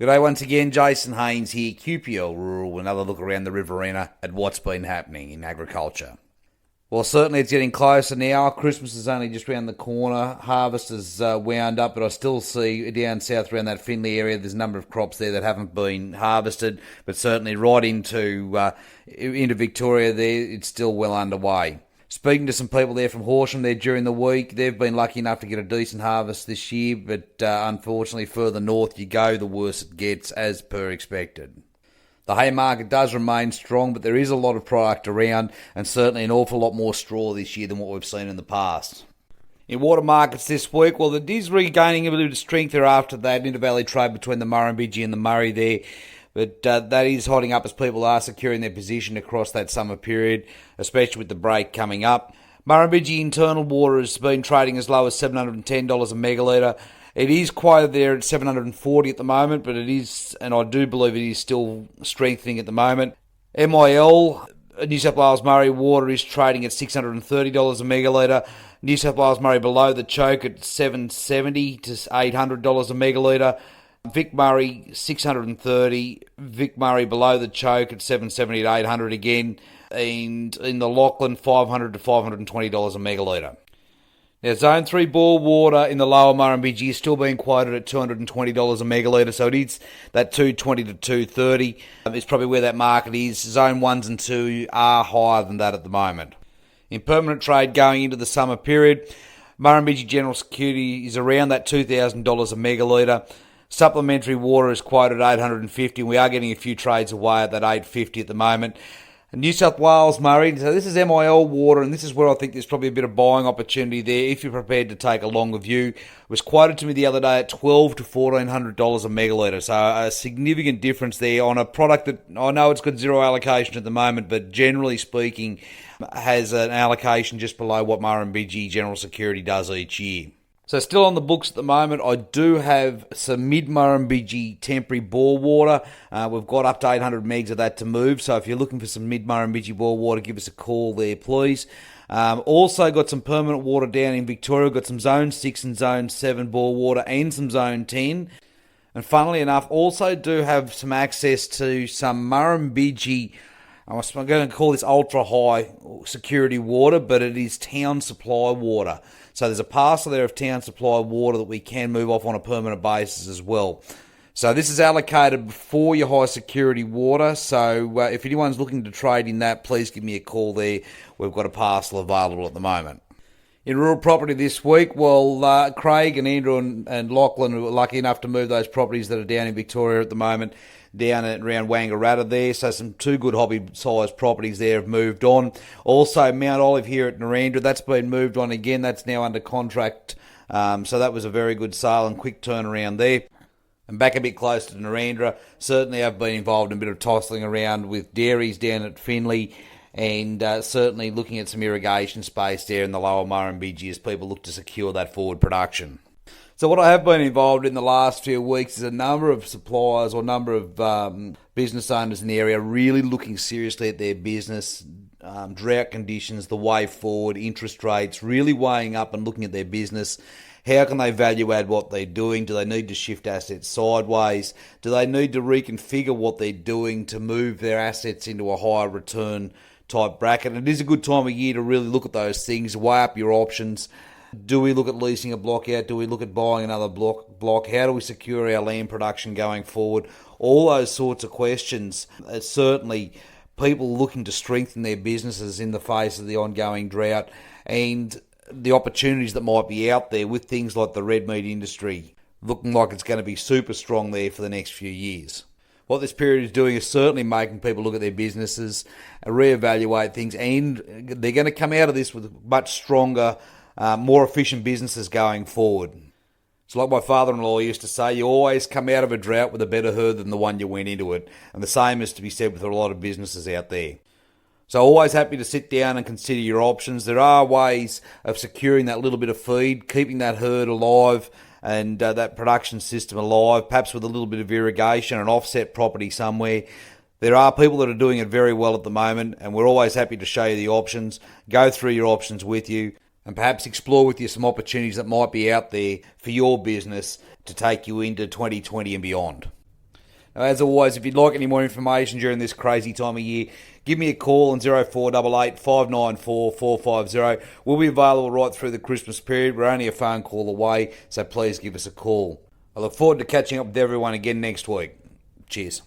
Good day once again, Jason Haynes here, QPL Rural, with another look around the Riverina at what's been happening in agriculture. Well, certainly it's getting closer now. Christmas is only just around the corner. Harvest is wound up, but I still see down south around that Finley area, there's a number of crops there that haven't been harvested, but certainly right into Victoria there, it's still well underway. Speaking to some people there from Horsham there during the week, they've been lucky enough to get a decent harvest this year, but unfortunately further north you go, the worse it gets, as per expected. The hay market does remain strong, but there is a lot of product around, and certainly an awful lot more straw this year than what we've seen in the past. In water markets this week, well, it is regaining a bit of strength there after that intervalley trade between the Murrumbidgee and the Murray there. But that is hotting up as people are securing their position across that summer period, especially with the break coming up. Murrumbidgee internal water has been trading as low as $710 a megalitre. It is quoted there at $740 at the moment, but it is, and I do believe it is still strengthening at the moment. MIL, New South Wales Murray water, is trading at $630 a megalitre. New South Wales Murray below the choke at $770 to $800 a megalitre. Vic Murray, $630. Vic Murray below the choke at $770 to $800 again. And in the Lachlan, $500 to $520 a megalitre. Now, Zone 3 bore water in the lower Murrumbidgee is still being quoted at $220 a megalitre, so it is that $220 to $230 is probably where that market is. Zone 1s and 2 are higher than that at the moment. In permanent trade going into the summer period, Murrumbidgee General Security is around that $2,000 a megalitre. Supplementary water is quoted at $850, and we are getting a few trades away at that $850 at the moment. New South Wales Murray, so this is MIL water, and this is where I think there's probably a bit of buying opportunity there if you're prepared to take a longer view. It was quoted to me the other day at $1,200 to $1,400 a megalitre, so a significant difference there on a product that I know it's got zero allocation at the moment, but generally speaking has an allocation just below what Murrumbidgee General Security does each year. So still on the books at the moment, I do have some mid-Murrumbidgee temporary bore water. We've got up to 800 megs of that to move, so if you're looking for some mid-Murrumbidgee bore water, give us a call there, please. Also got some permanent water down in Victoria. We've got some Zone 6 and Zone 7 bore water and some Zone 10. And funnily enough, also do have some access to some Murrumbidgee, I'm going to call this ultra-high security water, but it is town supply water. So there's a parcel there of town supply water that we can move off on a permanent basis as well. So this is allocated before your high security water. So if anyone's looking to trade in that, please give me a call there. We've got a parcel available at the moment. In rural property this week, well, Craig and Andrew and Lachlan were lucky enough to move those properties that are down in Victoria at the moment down and around Wangaratta there. So some two good hobby-sized properties there have moved on. Also, Mount Olive here at Narendra, that's been moved on again. That's now under contract. So that was a very good sale and quick turnaround there. And back a bit closer to Narendra, certainly I've been involved in a bit of tossing around with dairies down at Finley, and certainly looking at some irrigation space there in the lower Murrumbidgee as people look to secure that forward production. So what I have been involved in the last few weeks is a number of suppliers or number of business owners in the area really looking seriously at their business, drought conditions, the way forward, interest rates, really weighing up and looking at their business. How can they value add what they're doing? Do they need to shift assets sideways? Do they need to reconfigure what they're doing to move their assets into a higher return type bracket? And it is a good time of year to really look at those things, weigh up your options. Do we look at leasing a block out? Do we look at buying another block? How do we secure our land production going forward? All those sorts of questions. Certainly people looking to strengthen their businesses in the face of the ongoing drought and the opportunities that might be out there with things like the red meat industry looking like it's going to be super strong there for the next few years. What this period is doing is certainly making people look at their businesses, reevaluate things, and they're going to come out of this with much stronger, more efficient businesses going forward. It's like my father-in-law used to say, you always come out of a drought with a better herd than the one you went into it. And the same is to be said with a lot of businesses out there. So always happy to sit down and consider your options. There are ways of securing that little bit of feed, keeping that herd alive and that production system alive, perhaps with a little bit of irrigation, an offset property somewhere. There are people that are doing it very well at the moment, and we're always happy to show you the options, go through your options with you, and perhaps explore with you some opportunities that might be out there for your business to take you into 2020 and beyond. Now, as always, if you'd like any more information during this crazy time of year, give me a call on 0488 594 450. We'll be available right through the Christmas period. We're only a phone call away, so please give us a call. I look forward to catching up with everyone again next week. Cheers.